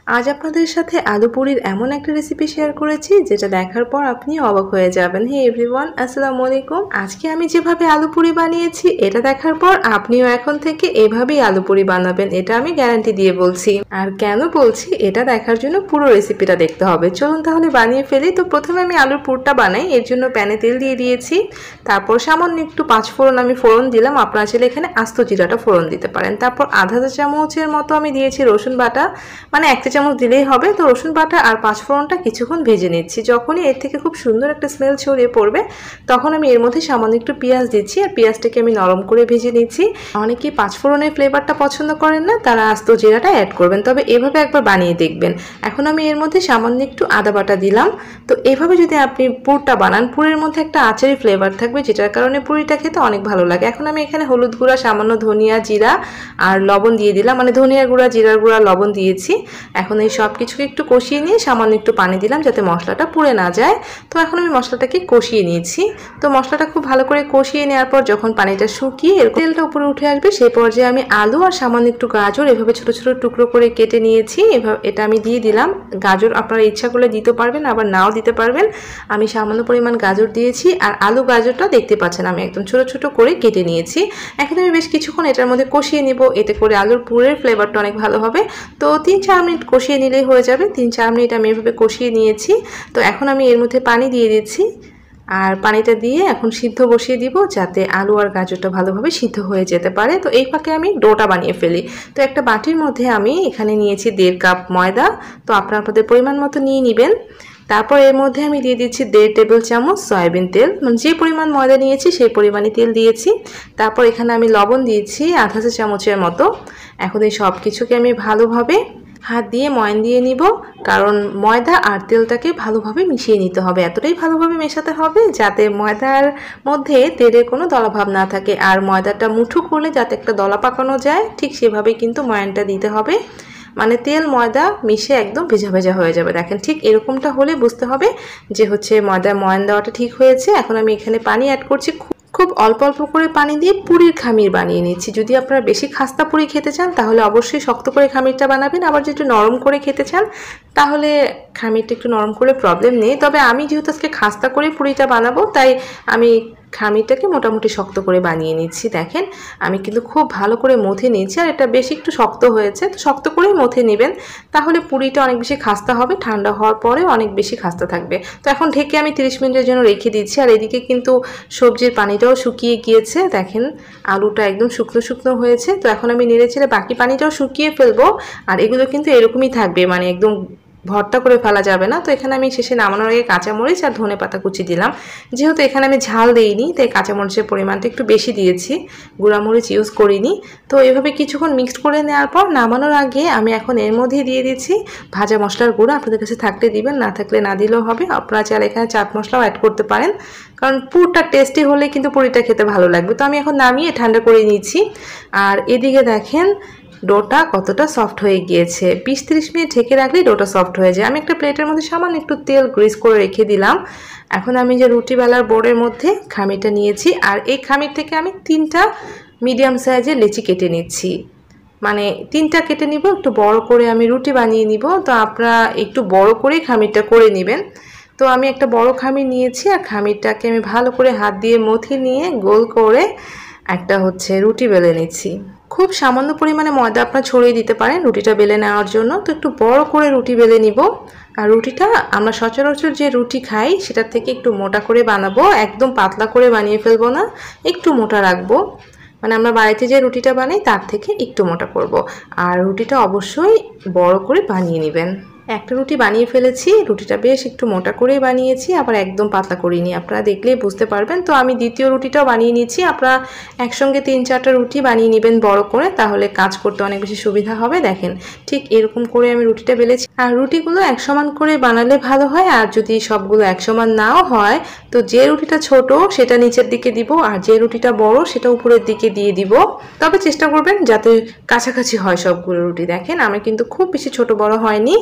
আজ আপনাদের সাথে আলু পুরির এমন একটা রেসিপি শেয়ার করেছি যেটা দেখার পর আপনি অবাক হয়ে যাবেন। হে এভরিওয়ান, আসসালামু আলাইকুম। আজকে আমি যেভাবে আলু পুরি বানিয়েছি এটা দেখার পর আপনিও এখন থেকে এভাবেই আলু পুরি বানাবেন, এটা আমি গ্যারান্টি দিয়ে বলছি। আর কেন বলছি এটা দেখার জন্য পুরো রেসিপিটা দেখতে হবে। চলুন তাহলে বানিয়ে ফেলি। তো প্রথমে আমি আলুর পুরটা বানাই, এর জন্য প্যানে তেল দিয়ে দিয়েছি। তারপর সামান্য একটু 5 ফোড়ন আমি ফোড়ন দিলাম, আপনারা চাইলে এখানে আস্ত জিরাটা ফোড়ন দিতে পারেন। তারপর আধা চা চামচের মতো আমি দিয়েছি রসুন বাটা, মানে 1 চা চামচ দিলেই হবে। তো রসুন বাটা আর 5 ফোড়নটা কিছুক্ষণ ভেজে নিচ্ছি। যখনই এর থেকে খুব সুন্দর একটা স্মেল ছড়িয়ে পড়বে তখন আমি এর মধ্যে সামান্য একটু পেঁয়াজ দিচ্ছি, আর পেঁয়াজটাকে আমি নরম করে ভেজে নিচ্ছি। অনেকেই 5 ফোড়নের ফ্লেভারটা পছন্দ করেন না, তারা আস্ত জিরাটা অ্যাড করবেন, তবে এভাবে একবার বানিয়ে দেখবেন। এখন আমি এর মধ্যে সামান্য একটু আদা বাটা দিলাম। তো এভাবে যদি আপনি পুরটা বানান, পুরের মধ্যে একটা আচারি ফ্লেভার থাকবে যেটার কারণে পুরিটা খেতে অনেক ভালো লাগে। এখন আমি এখানে হলুদ গুঁড়া, সামান্য ধনিয়া, জিরা আর লবণ দিয়ে দিলাম, মানে ধনিয়া গুঁড়া, জিরার গুঁড়া, লবণ দিয়েছি। এখন এই সব কিছুকে একটু কষিয়ে নিয়ে সামান্য একটু পানি দিলাম যাতে মশলাটা পুড়ে না যায়। তো এখন আমি মশলাটাকে কষিয়ে নিয়েছি। তো মশলাটা খুব ভালো করে কষিয়ে নেওয়ার পর যখন পানিটা শুকিয়ে তেলটা উপরে উঠে আসবে সেই পর্যায়ে আমি আলু আর সামান্য একটু গাজর এভাবে ছোট ছোট টুকরো করে কেটে নিয়েছি, এটা আমি দিয়ে দিলাম। গাজর আপনারা ইচ্ছা করলে দিতে পারবেন, আবার নাও দিতে পারবেন। আমি সামান্য পরিমাণ গাজর দিয়েছি, আর আলু গাজরটা দেখতে পাচ্ছেন আমি একদম ছোট ছোট করে কেটে নিয়েছি। এখন আমি বেশ কিছুক্ষণ এটার মধ্যে কষিয়ে নিব, এতে করে আলুর পুরের ফ্লেভারটা অনেক ভালো হবে। তো 3-4 মিনিট কষিয়ে নিলেই হয়ে যাবে। 3-4 মিনিট আমি এভাবে কষিয়ে নিয়েছি। তো এখন আমি এর মধ্যে পানি দিয়ে দিচ্ছি, আর পানিটা দিয়ে এখন সিদ্ধ বসিয়ে দিব যাতে আলু আর গাজরটা ভালোভাবে সিদ্ধ হয়ে যেতে পারে। তো এই ফাঁকে আমি ডোটা বানিয়ে ফেলি। তো একটা বাটির মধ্যে আমি এখানে নিয়েছি 1.5 কাপ ময়দা। তো আপনারা আপনাদের পরিমাণ মতো নিয়ে নেবেন। তারপর এর মধ্যে আমি দিয়ে দিচ্ছি 1.5 টেবিল চামচ সয়াবিন তেল, মানে যে পরিমাণ ময়দা নিয়েছি সেই পরিমাণে তেল দিয়েছি। তারপর এখানে আমি লবণ দিয়েছি আধা চা চামচের মতো। এখন এই সব কিছুকে আমি ভালোভাবে হাত দিয়ে ময়ান দিয়ে নিব, কারণ ময়দা আর তেলটাকে ভালোভাবে মিশিয়ে নিতে হবে। এতটাই ভালোভাবে মেশাতে হবে যাতে ময়দার মধ্যে তেলের কোনো দলাভাব না থাকে, আর ময়দাটা মুঠো করলে যাতে একটা দলা পাকানো যায় ঠিক সেভাবেই কিন্তু ময়ানটা দিতে হবে। মানে তেল ময়দা মিশে একদম ভেজা ভেজা হয়ে যাবে। দেখেন ঠিক এরকমটা হলে বুঝতে হবে যে হচ্ছে ময়দা ময়ান দেওয়াটা ঠিক হয়েছে। এখন আমি এখানে পানি অ্যাড করছি, খুব অল্প অল্প করে পানি দিয়ে পুরির খামির বানিয়ে নিচ্ছি। যদি আপনারা বেশি খাস্তা পুরি খেতে চান তাহলে অবশ্যই শক্ত করে খামিরটা বানাবেন, আবার যদি একটু নরম করে খেতে চান তাহলে খামিরটা একটু নরম করে প্রবলেম নেই। তবে আমি যেহেতু আজকে খাস্তা করে পুরিটা বানাবো তাই আমি খামিরটাকে মোটামুটি শক্ত করে বানিয়ে নিচ্ছি। দেখেন আমি কিন্তু খুব ভালো করে মথে নিয়েছি, আর এটা বেশি একটু শক্ত হয়েছে, তো শক্ত করেই মথে নেবেন, তাহলে পুরিটা অনেক বেশি খাস্তা হবে, ঠান্ডা হওয়ার পরে অনেক বেশি খাস্তা থাকবে। তো এখন ঢেকে আমি 30 মিনিটের জন্য রেখে দিচ্ছি। আর এদিকে কিন্তু সবজির পানিটাও শুকিয়ে গিয়েছে, দেখেন আলুটা একদম শুকনো শুকনো হয়েছে। তো এখন আমি নেড়ে চেড়ে বাকি পানিটাও শুকিয়ে ফেলবো, আর এগুলো কিন্তু এরকমই থাকবে, মানে একদম ভর্তা করে ফেলা যাবে না। তো এখানে আমি শেষে নামানোর আগে কাঁচামরিচ আর ধনেপাতা কুচি দিলাম। যেহেতু এখানে আমি ঝাল দেইনি তাই কাঁচামরিচের পরিমাণটা একটু বেশি দিয়েছি, গুঁড়ামরিচ ইউজ করিনি। তো এভাবে কিছুক্ষণ মিক্সড করে নেওয়ার পর নামানোর আগে আমি এখন এর মধ্যে দিয়ে দিচ্ছি ভাজা মশলার গুঁড়া। আপনাদের কাছে থাকলে দিবেন, না থাকলে না দিলেও হবে। আপনারা চাইলে এখানে চাট মশলাও অ্যাড করতে পারেন, কারণ পুরটা টেস্টি হলে কিন্তু পুরিটা খেতে ভালো লাগবে। তো আমি এখন নামিয়ে ঠান্ডা করে নিয়েছি। আর এদিকে দেখেন ডোটা কতটা সফট হয়ে গিয়েছে। 20-30 মিনিট ঢেকে রাখলেই ডোটা সফট হয়ে যায়। আমি একটা প্লেটের মধ্যে সামান্য একটু তেল গ্রিস করে রেখে দিলাম। এখন আমি যে রুটি বেলার বোর্ডের মধ্যে খামিরটা নিয়েছি, আর এই খামির থেকে আমি 3টা মিডিয়াম সাইজের লেচি কেটে নিচ্ছি, মানে 3টা কেটে নিব, একটু বড় করে আমি রুটি বানিয়ে নিব। তো আপনারা একটু বড় করেই খামিরটা করে নেবেন। তো আমি একটা বড় খামির নিয়েছি, আর খামিরটাকে আমি ভালো করে হাত দিয়ে মথে নিয়ে গোল করে একটা হচ্ছে রুটি বেলে নিচ্ছি। খুব সামান্য পরিমাণে ময়দা আপনারা ছড়িয়ে দিতে পারেন রুটিটা বেলে নেওয়ার জন্য। তো একটু বড় করে রুটি বেলে নিব, আর রুটিটা আমরা সচরাচর যে রুটি খাই সেটার থেকে একটু মোটা করে বানাবো, একদম পাতলা করে বানিয়ে ফেলবো না, একটু মোটা রাখবো। মানে আমরা বাড়িতে যে রুটিটা বানাই তার থেকে একটু মোটা করব। আর রুটিটা অবশ্যই বড় করে বানিয়ে নেবেন। একটা রুটি বানিয়ে ফেলেছি, রুটিটা বেশ একটু মোটা করেই বানিয়েছি, আবার একদম পাতলা করিনি, আপনারা দেখলেই বুঝতে পারবেন। তো আমি দ্বিতীয় রুটিটাও বানিয়ে নিচ্ছি। আপনারা একসঙ্গে 3-4টা রুটি বানিয়ে নেবেন বড় করে, তাহলে কাজ করতে অনেক বেশি সুবিধা হবে। দেখেন ঠিক এরকম করে আমি রুটিটা বেলেছি। আর রুটিগুলো এক সমান করে বানালে ভালো হয়, আর যদি সবগুলো এক সমান নাও হয় তো যে রুটিটা ছোট সেটা নিচের দিকে দিব, আর যে রুটিটা বড় সেটা উপরের দিকে দিয়ে দিব। তবে চেষ্টা করবেন যাতে কাছাকাছি হয় সবগুলো রুটি। দেখেন আমি কিন্তু খুব বেশি ছোট বড় হয়নি,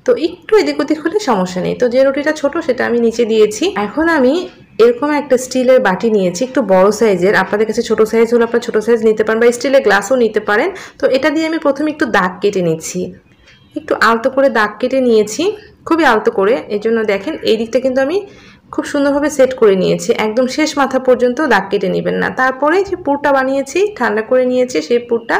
তো একটু এদিক ওদিক হলে সমস্যা নেই। তো যে রুটিটা ছোট সেটা আমি নিচে দিয়েছি। এখন আমি এরকম একটা স্টিলের বাটি নিয়েছি একটু বড় সাইজের, আপনাদের কাছে ছোট সাইজ হলে আপনারা ছোট সাইজ নিতে পারেন বা স্টিলের গ্লাসও নিতে পারেন। তো এটা দিয়ে আমি প্রথমে একটু দাগ কেটে নিচ্ছি। একটু আলতো করে দাগ কেটে নিয়েছি, খুবই আলতো করে। এই জন্য দেখেন এই দিকটা কিন্তু আমি খুব সুন্দরভাবে সেট করে নিয়েছি। একদম শেষ মাথা পর্যন্ত দাগ কেটে নেবেন না। তারপরে যে পুরটা বানিয়েছি, ঠান্ডা করে নিয়েছি, সেই পুরটা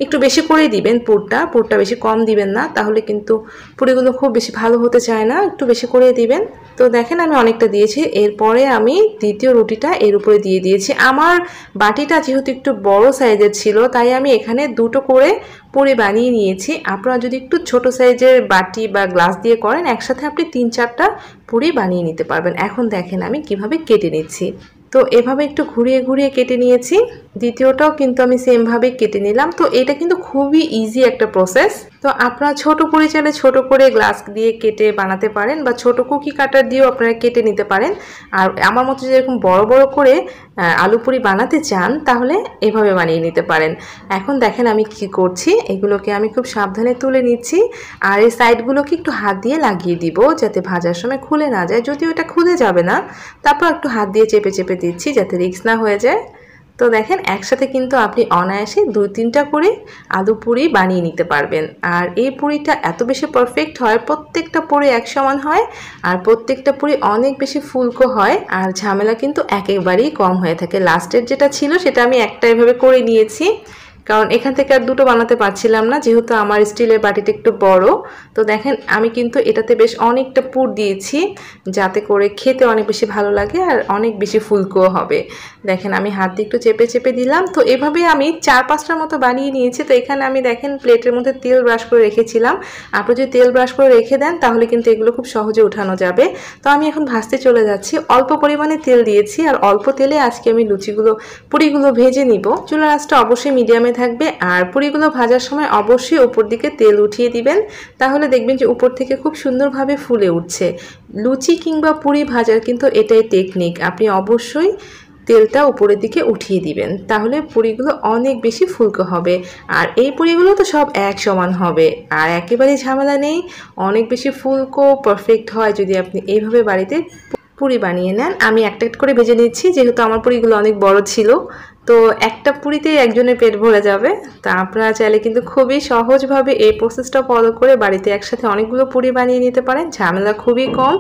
একটু বেশি করেই দিবেন। পুরটা বেশি কম দিবেন না, তাহলে কিন্তু পুরিগুলো খুব বেশি ভালো হতে চায় না, একটু বেশি করে দিবেন। তো দেখেন আমি অনেকটা দিয়েছি। এরপরে আমি দ্বিতীয় রুটিটা এর উপরে দিয়ে দিয়েছি। আমার বাটিটা যেহেতু একটু বড় সাইজের ছিল, তাই আমি এখানে দুটো করে পুরি বানিয়ে নিয়েছি। আপনারা যদি একটু ছোট সাইজের বাটি বা গ্লাস দিয়ে করেন, একসাথে আপনি 3-4টা পুরি বানিয়ে নিতে পারবেন। এখন দেখেন আমি কিভাবে কেটে নিচ্ছি। তো এভাবে একটু ঘুরিয়ে ঘুরিয়ে কেটে নিয়েছি। দ্বিতীয়টাও কিন্তু আমি সেমভাবে কেটে নিলাম। তো এটা কিন্তু খুবই ইজি একটা প্রসেস। তো আপনারা ছোট পুরি চাইলে ছোট করে গ্লাস দিয়ে কেটে বানাতে পারেন, বা ছোট কুকি কাটার দিয়েও আপনারা কেটে নিতে পারেন। আর আমার মতো যেরকম বড় বড় করে আলু পুরি বানাতে চান, তাহলে এভাবে বানিয়ে নিতে পারেন। এখন দেখেন আমি কি করছি, এগুলোকে আমি খুব সাবধানে তুলে নিচ্ছি। আর এই সাইডগুলোকে একটু হাত দিয়ে লাগিয়ে দিব, যাতে ভাজার সময় খুলে না যায়। যদিও এটা খুলে যাবে না, তারপর একটু হাত দিয়ে চেপে চেপে দিচ্ছি যাতে রিস্ক না হয়ে যায়। তো দেখেন একসাথে কিন্তু আপনি অনায়াসে 2-3টা করে আলু পুরি বানিয়ে নিতে পারবেন। আর এই পুরিটা এত বেশি পারফেক্ট হয়, প্রত্যেকটা পুরি এক সমান হয়, আর প্রত্যেকটা পুরি অনেক বেশি ফুলকো হয়, আর ঝামেলা কিন্তু একেবারেই কম হয়ে থাকে। লাস্টের যেটা ছিল সেটা আমি একটা এভাবে করে নিয়েছি, কারণ এখান থেকে আর দুটো বানাতে পারছিলাম না, যেহেতু আমার স্টিলের বাটিটা একটু বড়। তো দেখেন আমি কিন্তু এটাতে বেশ অনেকটা পুর দিয়েছি, যাতে করে খেতে অনেক বেশি ভালো লাগে আর অনেক বেশি ফুলকো হবে। দেখেন আমি হাত দিয়ে একটু চেপে চেপে দিলাম। তো এভাবে আমি 4-5টার মতো বানিয়ে নিয়েছি। তো এখানে আমি দেখেন প্লেটের মধ্যে তেল ব্রাশ করে রেখেছিলাম। আপনি যদি তেল ব্রাশ করে রেখে দেন, তাহলে কিন্তু এগুলো খুব সহজে উঠানো যাবে। তো আমি এখন ভাজতে চলে যাচ্ছি। অল্প পরিমাণে তেল দিয়েছি, আর অল্প তেলে আজকে আমি পুরিগুলো ভেজে নিব। চুলার আঁচটা অবশ্যই মিডিয়ামে থাকবে। আর পুরিগুলো ভাজার সময় অবশ্যই উপর দিকে তেল উঠিয়ে দিবেন, তাহলে দেখবেন যে উপর থেকে খুব সুন্দরভাবে ফুলে উঠছে। লুচি কিংবা পুরি ভাজার কিন্তু এটাই টেকনিক, আপনি অবশ্যই তেলটা উপরের দিকে উঠিয়ে দিবেন, তাহলে পুরিগুলো অনেক বেশি ফুলকো হবে। আর এই পুরিগুলো তো সব এক সমান হবে, আর একেবারেই ঝামেলা নেই, অনেক বেশি ফুলকো পারফেক্ট হয় যদি আপনি এইভাবে বাড়িতে পুরি বানিয়ে নেন। আমি একটা একটা করে ভেজে নিচ্ছি, যেহেতু আমার পুরিগুলো অনেক বড় ছিল। তো একটা পুরিতেই একজনের পেট ভরে যাবে। তা আপনারা চাইলে কিন্তু খুবই সহজভাবে এই প্রসেসটা ফলো করে বাড়িতে একসাথে অনেকগুলো পুরি বানিয়ে নিতে পারেন, ঝামেলা খুবই কম।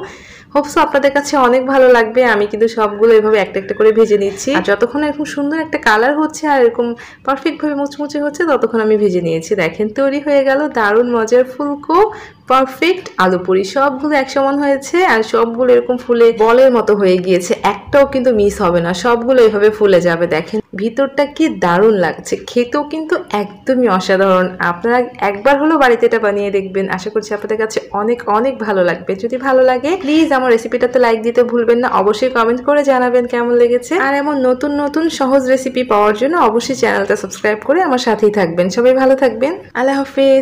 হোপসো আপনাদের কাছে অনেক ভালো লাগবে। আমি কিন্তু সবগুলো এভাবে একটা একটা করে ভেজে নিচ্ছি, আর যতক্ষণ এরকম সুন্দর একটা কালার হচ্ছে আর এরকম পারফেক্টভাবে মুচমুচে হচ্ছে, ততক্ষণ আমি ভেজে নিয়েছি। দেখেন তৈরি হয়ে গেল দারুণ মজার ফুলকো পারফেক্ট আলু পুরি। সবগুলো এক সমান হয়েছে, আর সবগুলো এরকম ফুলে বলের মতো হয়ে গিয়েছে, একটাও কিন্তু মিস হবে না, সবগুলো এভাবে ফুলে যাবে। দেখেন ভিতরটা কি দারুণ লাগছে, খেতেও কিন্তু একদমই অসাধারণ। আপনারা একবার হলো বাড়িতে এটা বানিয়ে দেখবেন, আশা করছি আপনাদের কাছে অনেক অনেক ভালো লাগবে। যদি ভালো লাগে প্লিজ আমার রেসিপিটাতে লাইক দিতে ভুলবেন না, অবশ্যই কমেন্ট করে জানাবেন কেমন লেগেছে। আর এমন নতুন নতুন সহজ রেসিপি পাওয়ার জন্য অবশ্যই চ্যানেলটা সাবস্ক্রাইব করে আমার সাথেই থাকবেন। সবাই ভালো থাকবেন, আল্লাহ হাফেজ।